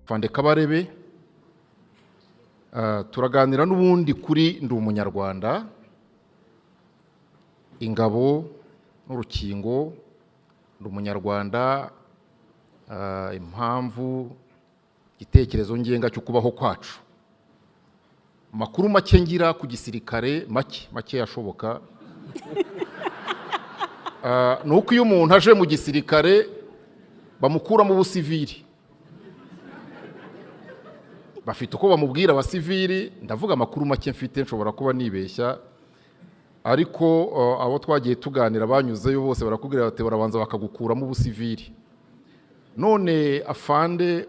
Fande Kabarebe, turaganira n'ubundi kuri ndi umunyarwanda, ingabo n'urukingo, ndi umunyarwanda, impamvu, igitekerezo ngenga cyo kubaho kwacu. Makuru make ngira ku gisirikare, make yashoboka, nuko iyo umuntu aje mu gisirikare bamukura mu busivili. Bafite uko bamubwira abasivili, ndavuga amakuru make mfite, nshobora kuba nibeshya, ariko abo twagiye tuganira banyuzeyo bose barakubwira bati barabanza bakagukuramo ubusivili. None afande,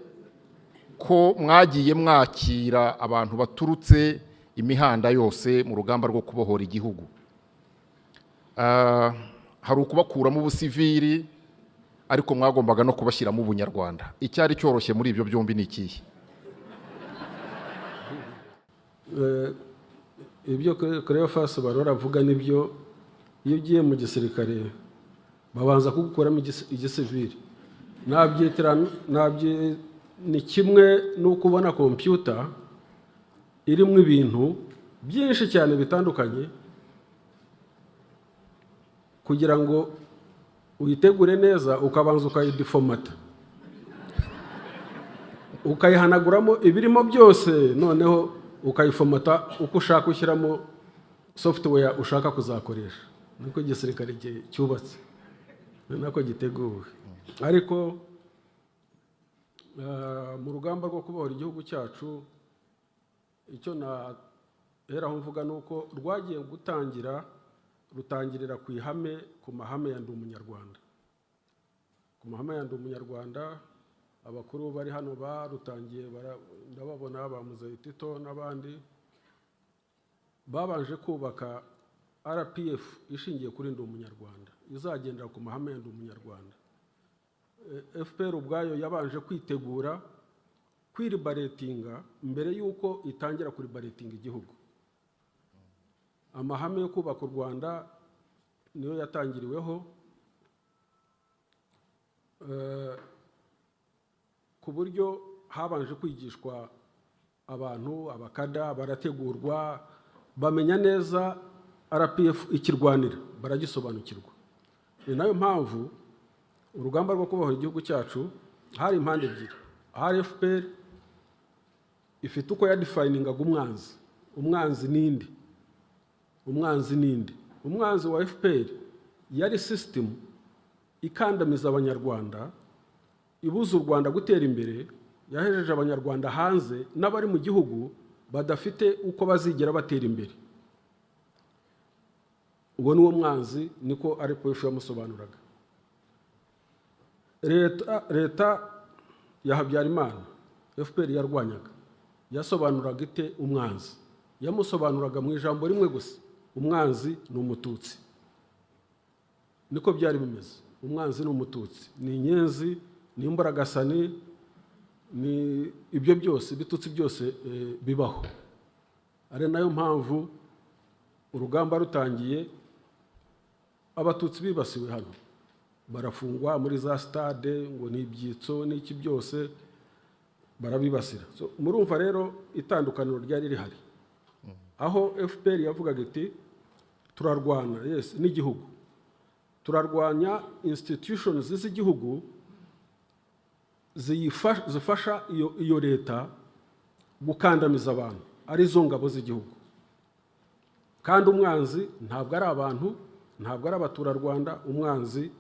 ko mwagiye mwakira abantu baturutse imihanda yose mu rugamba rwo kubohora igihugu, hari ukubakuramo ubusivili ariko mwagombaga no kubashyiramo ubunyarwanda. Icyari cyoroshye muri ibyo byombi ni ikihe? Ibyo Cleophas Barora avuga nibyo. Iyo ugiye mu gisirikare babanza kugukuramo igisivili. Ni kimwe n'uko ubona kompiyuta irimo ibintu byinshi cyane bitandukanye, kugira ngo uyitegure neza ukabanza ukayidifomata, ukayihanaguramo ibirimo byose, noneho ukayifomata uko ushaka ushyiramo software ushaka kuzakoresha. Niko igisirikare cyubatse, nako giteguwe. Ariko mu rugamba rwo kubohora igihugu cyacu, icyo naheraho mvuga nuko rwagiye rutangirira ku mahame ya ndi umunyarwanda. Ku mahame ya ndi umunyarwanda, abakuru bari hano barutangiye, ndababona ba Muzehe Tito n'abandi, babanje kubaka RPF ishingiye kuri ndi umunyarwanda, izagendera ku mahame ya ndi umunyarwanda. FPR ubwayo yabanje kwitegura kwiribaretinga mbere y'uko itangira kuribaretinga igihugu. Amahame yo kubaka u Rwanda niyo yatangiriweho, ku buryo habanje kwigishwa abantu, abakada barategurwa, bamenya neza RPF ikirwanira, baragisobanukirwa. Ni nayo mpamvu urugamba rwo kubohora igihugu cyacu hari impande ebyiri. Hari FPR ifite uko yadefiningaga umwanzi. Umwanzi ninde? Umwanzi wa FPR yari system ikandamiza abanyarwanda, ibuza u Rwanda gutera imbere, yahejeje abanyarwanda hanze n'abari mu gihugu badafite uko bazigera batera imbere. Uwo niwo mwanzi, niko RPF yamusobanuraga. Leta ya Habyarimana FPR yarwanyaga yasobanuraga ite umwanzi? Yamusobanuraga mu ijambo rimwe gusa: umwanzi ni umututsi. Niko byari bimeze. Umwanzi ni umututsi, ni inyenzi, ni imbaragasani, ni ibyo byose, bitutsi byose bibaho. Ari nayo mpamvu urugamba rutangiye abatutsi bibasiwe hano, barafungwa muri za stade, ngo ni ibyitso n'iki byose barabibasira. Murumva rero itandukaniro ryari rihari. Aho FPR yavugaga iti turarwana n'igihugu, turarwanya institutions z'igihugu zifasha iyo leta gukandamiza abantu, arizo ngabo z'igihugu. Kandi umwanzi ntabwo ari abantu, ntabwo ari abaturarwanda, umwanzi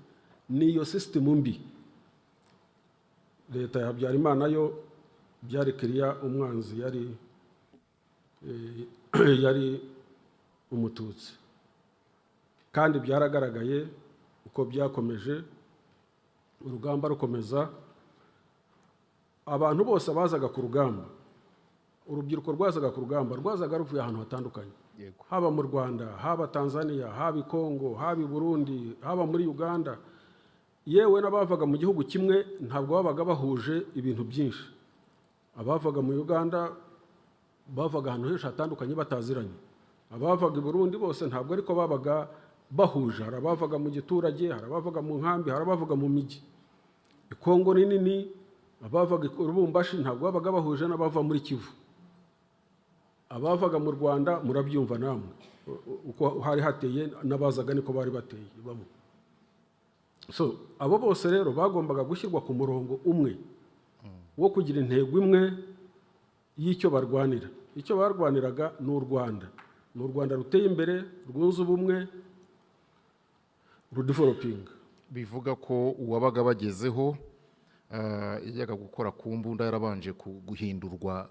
niyo system mbi. Leta ya Habyarimana yo byari kiriya, umwanzi yari umututsi. Kandi byaragaragaye uko byakomeje, urugamba rukomeza, abantu bose bazaga ku rugamba, urubyiruko rwazaga ku rugamba, rwazaga ruvuye ahantu hatandukanye, haba mu Rwanda, haba Tanzania, haba i Kongo, haba i Burundi, haba muri Uganda. Yewe n'abavaga mu gihugu kimwe ntabwo babaga bahuje ibintu byinshi. Abavaga mu Uganda bavaga ahantu henshi hatandukanye bataziranye. Abavaga i Burundi bose ntabwo ariko babaga bahuje. Hari abavaga mu giturage, hari abavaga mu nkambi, hari abavaga mu miji. I Kongo ni nini, abavaga i Lubumbashi ntabwo babaga bahuje n'abava muri Kivu. Abavaga mu Rwanda murabyumva namwe uko hari hateye, n'abazaga niko bari bateye bamwe. So abo bose rero bagombaga gushyirwa ku murongo umwe wo kugira intego imwe y'icyo barwanira. Icyo barwaniraga ni u Rwanda, ni u Rwanda ruteye imbere, rwunze ubumwe, rudevelopinga. Bivuga ko uwabaga bagezeho yajyaga gukora ku mbunda yarabanje guhindurwa,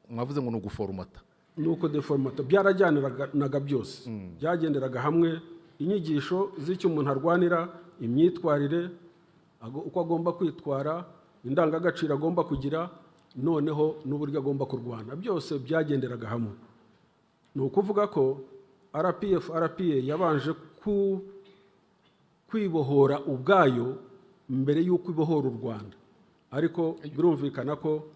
mwavuze ngo ni uguforomata. Nuko deformata byarajyaniraga byose, byagenderaga hamwe, inyigisho z'icyo umuntu arwanira, imyitwarire, uko agomba kwitwara, indangagaciro agomba kugira, noneho n'uburyo agomba kurwana, byose byagenderaga hamwe. Ni ukuvuga ko RPA yabanje kwibohora ubwayo mbere y'uko ibohora u Rwanda, ariko birumvikana ko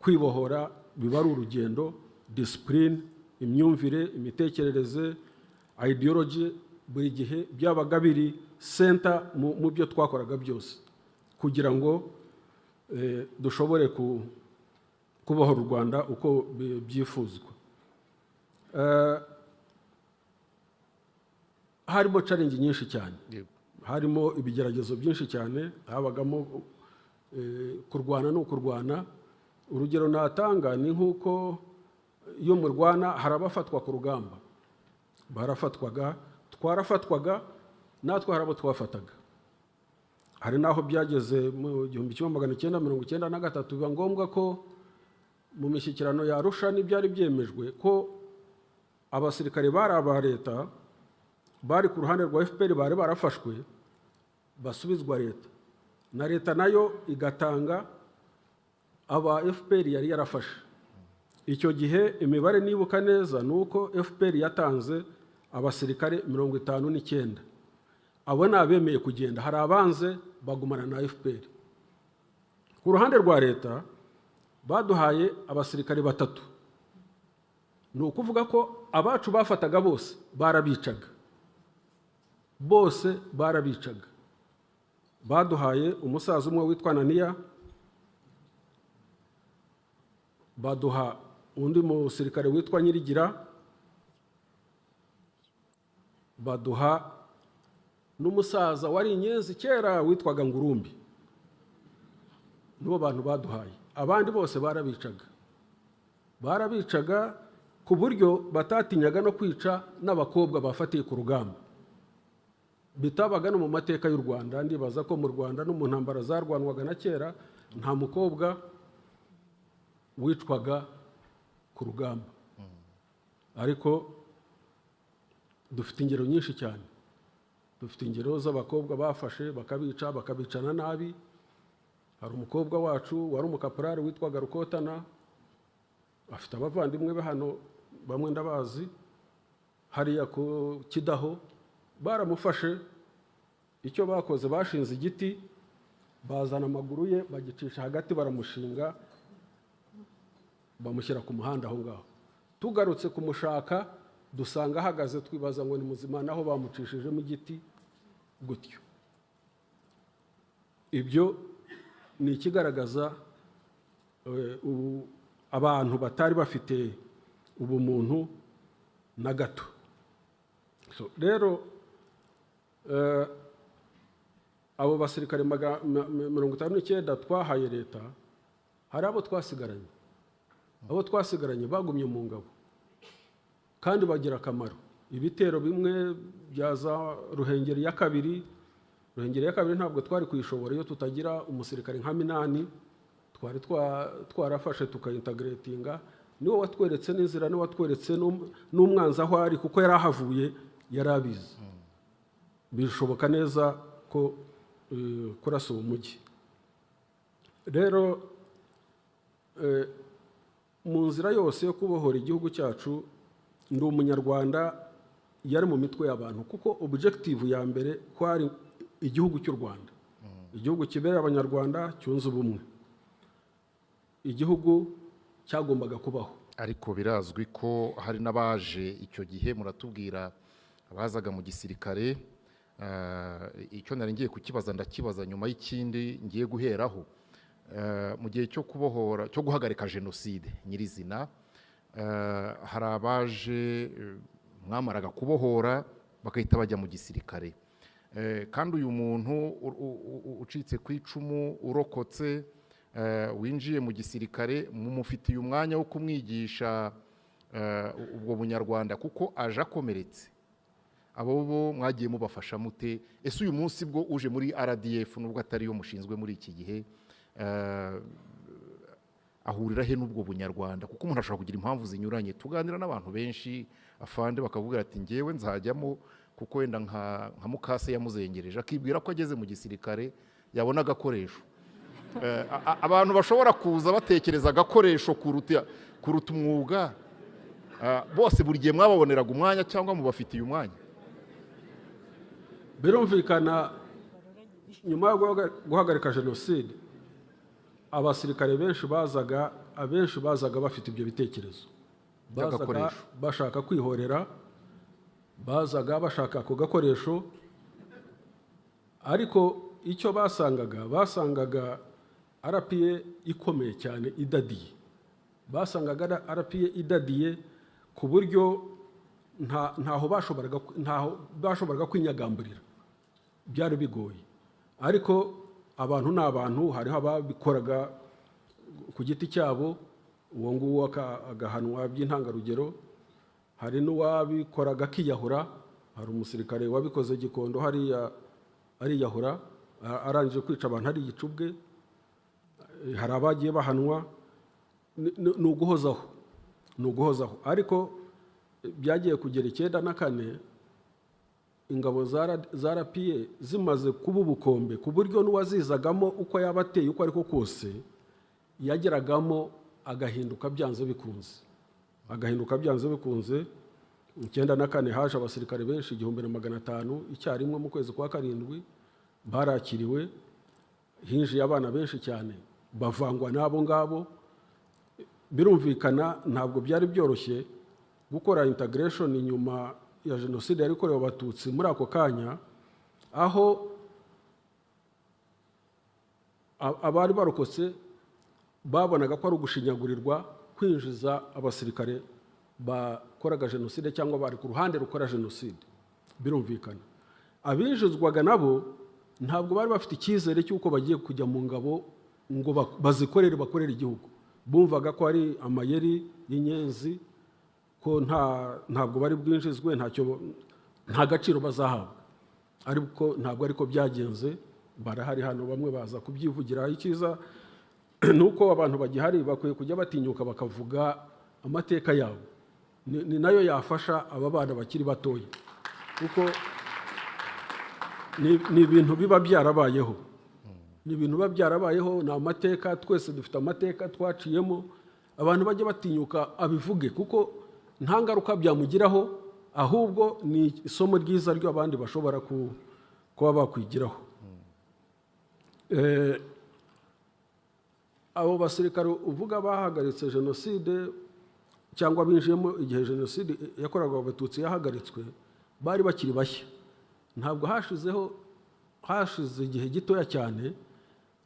kwibohora biba ari urugendo. Discipline, imyumvire, imitekerereze, ideology, buri gihe byabaga biri center mu byo twakoraga byose, kugira ngo dushobore kubohora u Rwanda uko byifuzwa. Harimo challenge nyinshi cyane, harimo ibigeragezo byinshi cyane, habagamo kurwana no kurwana. Urugero natanga ni nk'uko iyo mu Rwanda hari abafatwa ku rugamba, barafatwaga, twarafatwaga, natwe hari abo twafataga. Hari naho byageze mu 1993 biba ngombwa ko mu mishyikirano ya Arusha n'ibyari byemejwe ko abasirikare bari aba leta bari ku ruhande rwa FPR bari barafashwe basubizwa leta, na leta nayo igatanga aba FPR yari yarafashe. Icyo gihe imibare nibuka neza nuko FPR yatanze abasirikare 59. Abo nabemeye kugenda, hari abanze bagumana na FPR. Ku ruhande rwa leta baduhaye abasirikare 3. Ni ukuvuga ko abacu bafataga bose barabicaga, bose barabicaga. Baduhaye umusaza umwe witwa Nania, baduha undi musirikare witwa Nyirigira, baduha n'umusaza wari inyenzi kera witwaga Ngurumbi. Nibo bantu baduhaye. Abandi bose barabicaga ku buryo batatinyaga no kwica n'abakobwa bafatiye ku rugamba. Bitabaga no mu mateka y'u Rwanda. Ndibaza ko mu Rwanda no mu ntambara zarwanwaga na kera nta mukobwa wicwaga ku rugamba. Ariko dufite ingero nyinshi cyane, dufite ingero z'abakobwa bafashe bakabicana nabi. Hari umukobwa wacu wari umukaporari witwaga Rukotana, afite abavandimwe be hano bamwe ndabazi, hariya ku Kidaho, baramufashe. Icyo bakoze bashinze igiti, bazana amaguru ye bagicisha hagati, baramushinga, bamushyira ku muhanda aho ngaho. Tugarutse kumushaka dusanga ahagaze, twibaza ngo ni muzima, naho bamucishijemo igiti gutyo. Ibyo ni ikigaragaza abantu batari bafite ubumuntu na gato. Rero abo basirikare 59 twahaye leta, hari abo twasigaranye. Abo twasigaranye bagumye mu ngabo kandi bagira akamaro. Ibitero bimwe byaza Ruhengeri ya kabiri ntabwo twari kuyishobora iyo tutagira umusirikare nka Minani, twari twarafashe tukayintegratinga. Niwo watweretse n'inzira, niwo watweretse n'umwanzi aho ari, kuko yari ahavuye yari abizi. Bishoboka neza ko kurasa uwo mujyi. Rero mu nzira yose yo kubohora igihugu cyacu, ndi umunyarwanda yari mu mitwe y'abantu, kuko objective ya mbere kwari igihugu cy'u Rwanda, igihugu kibereye abanyarwanda, cyunze ubumwe, igihugu cyagombaga kubaho. Ariko birazwi ko hari n'abaje icyo gihe, muratubwira abazaga mu gisirikare. Icyo nari ngiye kukibaza ndakibaza nyuma y'ikindi ngiye guheraho. mu gihe cyo kubohora cyo guhagarika jenoside nyirizina, hari abaje mwamaraga kubohora bagahita bajya mu gisirikare, kandi uyu muntu ucitse ku icumu urokotse winjiye mu gisirikare mumufitiye umwanya wo kumwigisha ubwo bunyarwanda kuko aje akomeretse. Abo bo mwagiye mubafasha mute? Ese uyu munsi bwo uje muri RDF nubwo atari yo mushinzwe muri iki gihe, ahurira he n'ubwo bunyarwanda? Kuko umuntu ashobora kugira impamvu zinyuranye. Tuganira n'abantu benshi afande bakavuga ati ngewe nzajyamo kuko wenda nka mukase yamuzengereje, akibwira ko ageze mu gisirikare yabona agakoresho. Abantu bashobora kuza batekereza agakoresho kuruta umwuga, bose buri gihe mwababoneraga umwanya cyangwa mubafitiye umwanya? Birumvikana nyuma yo guhagarika jenoside abasirikare abenshi bazaga bafite ibyo bitekerezo, bazaga bashaka kwihorera, bazaga bashaka ako gakoresho, ariko icyo basangaga RPA ikomeye cyane idadiye, basangaga RPA idadiye ku buryo ntaho bashoboraga kwinyagamburira, byari bigoye. Ariko abantu n'abantu, hariho ababikoraga ku giti cyabo, uwo nguwo agahanwa by'intangarugero, hari n'uwabikoraga akiyahura. Hari umusirikare wabikoze Gikondo hariya ariyahura arangije kwica abantu ari igicubwe. Hari abagiye bahanwa, ni uguhozaho. Ariko byagiye kugera 94 ingabo za RPA zimaze kuba ubukombe ku buryo n'uwazizagamo uko yabateye uko ariko kose yageragamo agahinduka byanze bikunze. 94 haje abasirikare benshi 1500 icyarimwe mu kwezi kwa 7 barakiriwe, hinjiye abana benshi cyane bavangwa n'abo ngabo. Birumvikana ntabwo byari byoroshye gukora integration nyuma ya jenoside yari ikorewe abatutsi muri ako kanya, aho abari barokotse babonaga ko ari ugushinyagurirwa kwinjiza abasirikare bakoraga jenoside cyangwa bari ku ruhande rukora jenoside. Birumvikana abinjizwaga nabo ntabwo bari bafite icyizere cy'uko bagiye kujya mu ngabo ngo bakorere igihugu. Bumvaga ko ari amayeri y'inyenzi, ko ntabwo bari bwinjizwe, nta gaciro bazahabwa. Ariko ntabwo ariko byagenze. Barahari hano bamwe baza kubyivugira. Icyiza nuko abantu bagihari bakwiye kujya batinyuka bakavuga amateka yabo, ni nayo yafasha aba bana bakiri batoya, kuko ni ibintu biba byarabayeho. Ni amateka, twese dufite amateka twaciyemo. Abantu bajya batinyuka abivuge kuko nta ngaruka byamugiraho, ahubwo ni isomo ryiza ryo abandi bashobora kuba bakwigiraho. Abo basirikare uvuga bahagaritse jenoside cyangwa binjiyemo igihe jenoside yakoraga abatutsi yahagaritswe, bari bakiri bashya. Ntabwo hashize igihe gitoya cyane,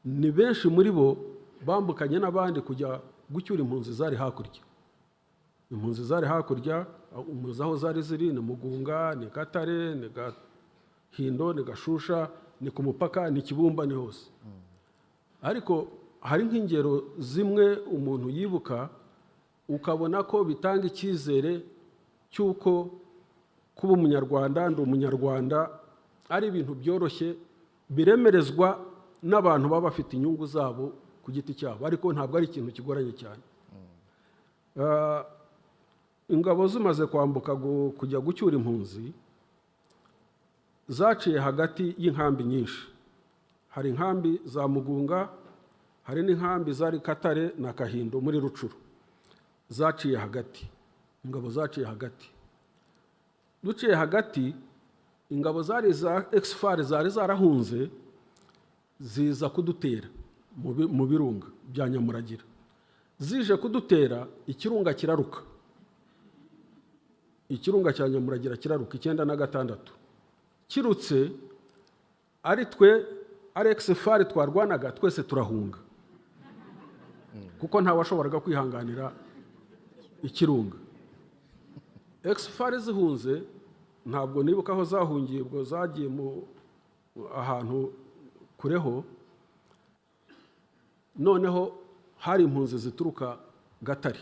ni benshi muri bo bambukanye n'abandi kujya gucyura impunzi zari hakurya. Impunzi zari hakurya, umuzi aho zari ziri ni Mugunga, ni Katare, ni Gahindo, ni Gashusha, ni ku mupaka, ni Kibumba, ni hose. Ariko hari nk'ingero zimwe umuntu yibuka ukabona ko bitanga icyizere cy'uko kuba umunyarwanda, ndi umunyarwanda, ari ibintu byoroshye biremerezwa n'abantu baba bafite inyungu zabo ku giti cyabo, ariko ntabwo ari ikintu kigoranye cyane. Ingabo zimaze kwambuka kujya gucyura impunzi zaciye hagati y'inkambi nyinshi. Hari inkambi za Mugunga, hari n'inkambi zari Katare na Kahindo muri Rucuru. Zaciye hagati, ingabo zaciye hagati. Duciye hagati, ingabo zari za Exfar zari zarahunze ziza kudutera mu birunga bya Nyamuragira. Zije kudutera, ikirunga kiraruka. Ikirunga cya Nyamuragira kiraruka 96. Kirutse ari Exfar twarwanaga twese turahunga. kuko ntawashoboraga kwihanganira ikirunga. Exfari zihunze ntabwo nibuka aho zahungiye, ubwo zagiye mu ahantu kureho, noneho hari impunzi zituruka Gatare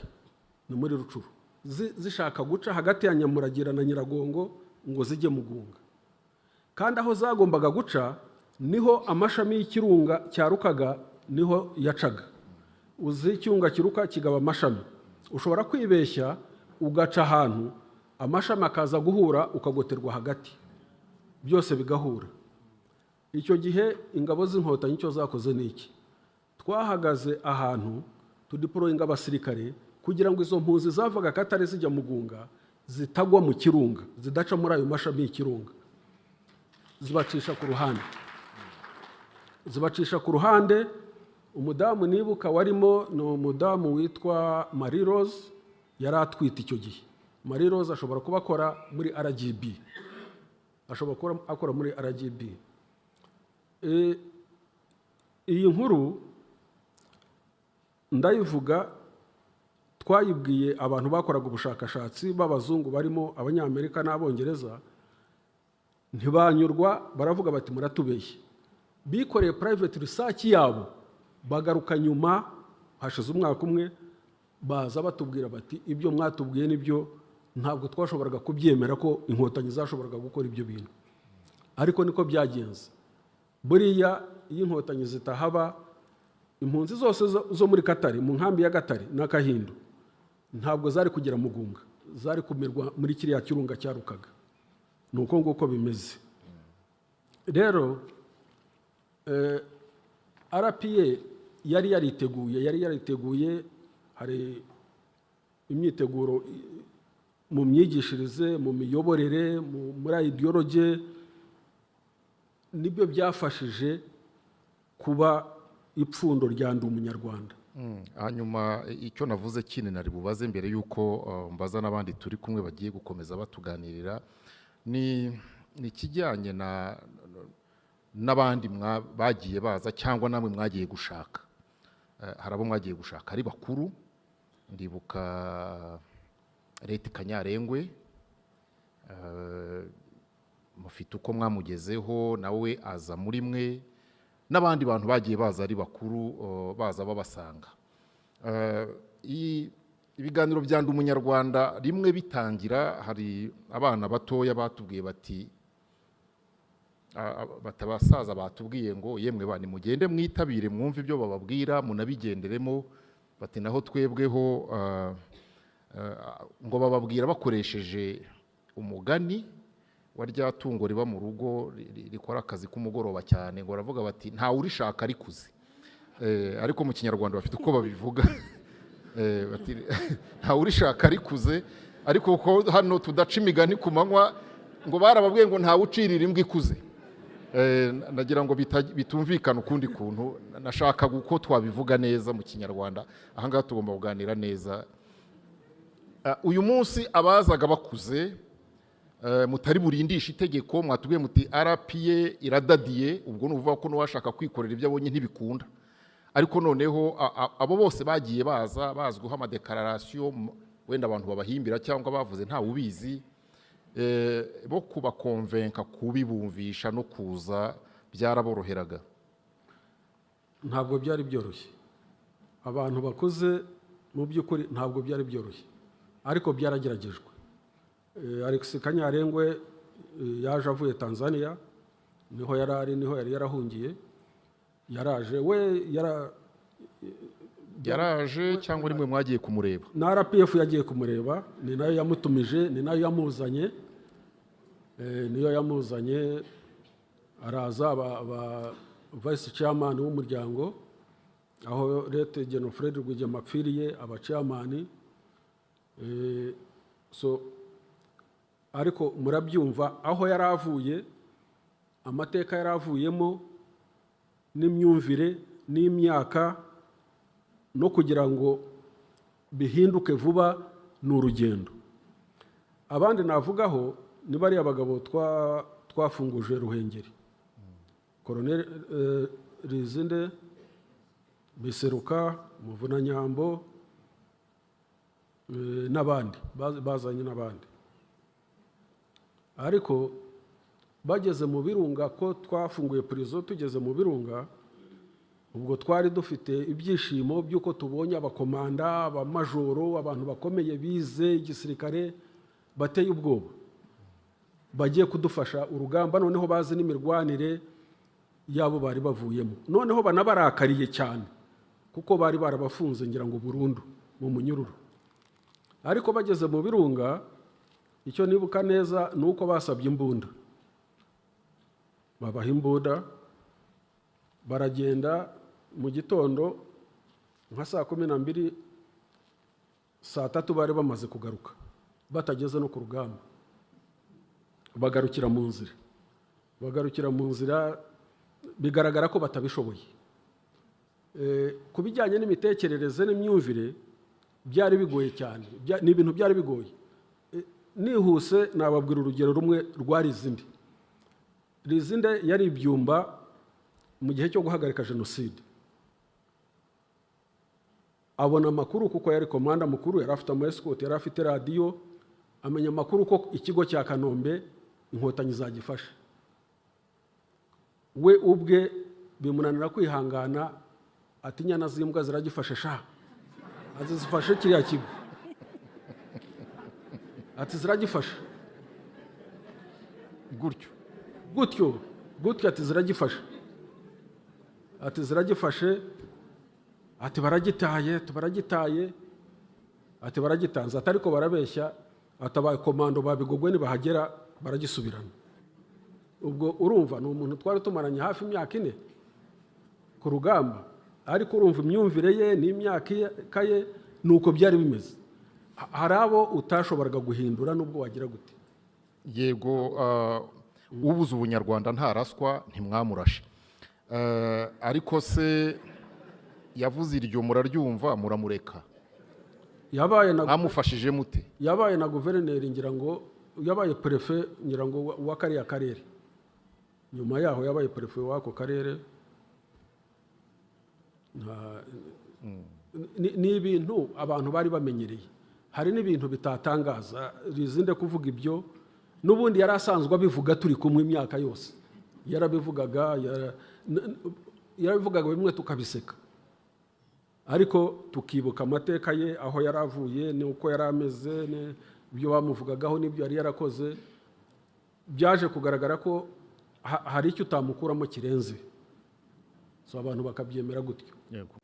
ni muri Rucuru zishaka guca hagati ya Nyamuragira na Nyiragongo ngo zijye Mugunga, kandi aho zagombaga guca niho amashami y'ikirunga cyarukaga, niho yacaga. Uzi ikirunga kiruka kigaba amashami, ushobora kwibeshya ugaca ahantu amashami akaza guhura ukagoterwa hagati, byose bigahura. Icyo gihe ingabo z'Inkotanyi icyo zakoze ni iki: twahagaze ahantu tudiporoyinga abasirikare kugira ngo izo mpunzi zavaga Katare zijya Mugunga zitagwa mu kirunga, zidaca muri ayo mashami y'ikirunga, zibacisha ku ruhande. Umudamu nibuka warimo ni umudamu witwa Marie Rose, yari atwite icyo gihe. Marie Rose ashobora kuba akora muri RGB, akora muri RGB. Iyi nkuru ndayivuga, twayibwiye abantu bakoraga ubushakashatsi b'abazungu barimo Abanyamerika n'Abongereza, ntibanyurwa, baravuga bati muratubeshye. Bikoreye private research yabo, bagaruka nyuma hashize umwaka umwe, baza batubwira bati ibyo mwatubwiye nibyo, ntabwo twashoboraga kubyemera ko Inkotanyi zashoboraga gukora ibyo bintu. Ariko niko byagenze. Buriya iyo Inkotanyi zitahaba, impunzi zose zo muri Katare, mu nkambi ya Gatare na Kahindu, ntabwo zari kugera Mugunga, zari kumirwa muri kiriya kirunga cyarukaga. Nuko nguko bimeze. Rero RPA yari yariteguye, hari imyiteguro mu myigishirize, mu miyoborere, muri ideology, nibyo byafashije kuba ipfundo rya Ndi Umunyarwanda. Hanyuma icyo navuze kindi nari bubaze mbere yuko mbaza n'abandi turi kumwe bagiye gukomeza batuganirira, ni ikijyanye n'abandi bagiye baza cyangwa namwe mwagiye gushaka. Hari abo mwagiye gushaka ari bakuru, ndibuka Leta Kanyarengwe, mufite uko mwamugezeho nawe aza muri mwe, n'abandi bantu bagiye baza ari bakuru baza babasanga. Ibiganiro bya Ndi Umunyarwanda rimwe bitangira, hari abana batoya batubwiye bati, batabasaza batubwiye ngo yemwe bani mugende mwitabire mwumve ibyo bababwira munabigenderemo, bati naho twebweho ngo bababwira bakoresheje umugani wa rya tungo riba mu rugo rikora akazi k'umugoroba cyane, ngo baravuga bati ntawe urishaka arikuze. Ariko mu Kinyarwanda bafite uko babivuga, bati ntawe urishaka arikuze, ariko ko hano tudaca imigani ku manywa, ngo barababwiye ngo ntawe ucirira imbwa ikuze. Nagira ngo bitumvikana ukundi kuntu, nashakaga uko twabivuga neza mu Kinyarwanda. Ahangaha tugomba kuganira neza. Uyu munsi abazaga bakuze, mutari burindisha itegeko, mwatubwiye muti RPA iradadiye, ubwo nuvuga ko n'uwashaka kwikorera ibyo abonye ntibikunda. Ariko noneho abo bose bagiye bazwiho amadeklarasiyo, wenda abantu babahimbira cyangwa bavuze ntawe ubizi, bo kubakonvenka, kubibumvisha no kuza byaraboroheraga? Ntabwo byari byoroshye. Abantu bakuze mu by'ukuri ntabwo byari byoroshye, ariko byarageragejwe. Alex Kanyarengwe yaje avuye Tanzania, niho yari yarahungiye, yaraje yaraje cyangwa rimwe mwagiye kumureba? Na RPF yagiye kumureba, ni nayo yamutumije, ni nayo yamuzanye, niyo yamuzanye, araza aba vice chairman w'umuryango, aho Leta General Fred Rwigema apfiriye, aba chairman. So ariko murabyumva aho yaravuye, amateka yaravuyemo, n'imyumvire n'imyaka, no kugira ngo bihinduke vuba ni urugendo. Abandi navugaho ni bariya abagabo twafunguje Ruhengeri, Colonel Biseruka, Muvunanyambo n'abandi bazanye n'abandi. Ariko bageze mu Birunga, ko twafunguye prison tugeze mu Birunga, ubwo twari dufite ibyishimo by'uko tubonye abakomanda, abamajoro, abantu bakomeye bize igisirikare bateye ubwoba, bagiye kudufasha urugamba, noneho bazi n'imirwanire yabo bari bavuyemo, noneho banabarakariye cyane kuko bari barabafunze ngira ngo burundu mu munyururu. Ariko bageze mu Birunga, icyo nibuka neza ni uko basabye imbunda, babaha imbunda, baragenda mu gitondo nka 12:00, 3:00 bari bamaze kugaruka, batageze no ku rugamba, bagarukira mu nzira, bigaragara ko batabishoboye. Ku bijyanye n'imitekerereze n'imyumvire byari bigoye cyane, ni ibintu byari bigoye. Nihuse nababwira urugero rumwe rwa Rizinde. Rizinde yari ibyumba mu gihe cyo guhagarika jenoside. Abona amakuru kuko yari komanda mukuru, yari afite escort, yari afite radio, amenya amakuru ko ikigo cya Kanombe inkotanyi zagifashe. We ubwe bimunanira kwihangana, ati inyana z'imbwa ziragifashe sha, azifashe kiriya kigo, ati ziragifashe gutyo ati ziragifashe, ati baragitaye, ati baragitanze, ati ariko barabeshya, atabaye komando babigogwe nibahagera baragisubirana. Ubwo urumva ni umuntu twari tumaranye hafi imyaka 4 ku rugamba, ariko urumva imyumvire ye n'imyaka ye nuko byari bimeze. Hari abo utashoboraga guhindura nubwo wagira gute. Yego, ubuze ubunyarwanda ntaraswa ntimwamurashe, ariko se yavuze iryo muraryumva muramureka? Mwamufashije mute? Yabaye na guverineri ngira ngo, yabaye prefe ngira ngo wa kariya karere, nyuma yaho yabaye prefe wako karere. Ni ibintu abantu bari bamenyereye, hari n'ibintu bitatangaza. Rizinde kuvuga ibyo, n'ubundi yari asanzwe abivuga turi kumwe imyaka yose, yarabivugaga bimwe tukabiseka, ariko tukibuka amateka ye, aho yari avuye n'uko yari ameze, ibyo bamuvugagaho n'ibyo yari yarakoze. Byaje kugaragara ko hari icyo utamukuramo kirenze, so abantu bakabyemera gutyo. Yego.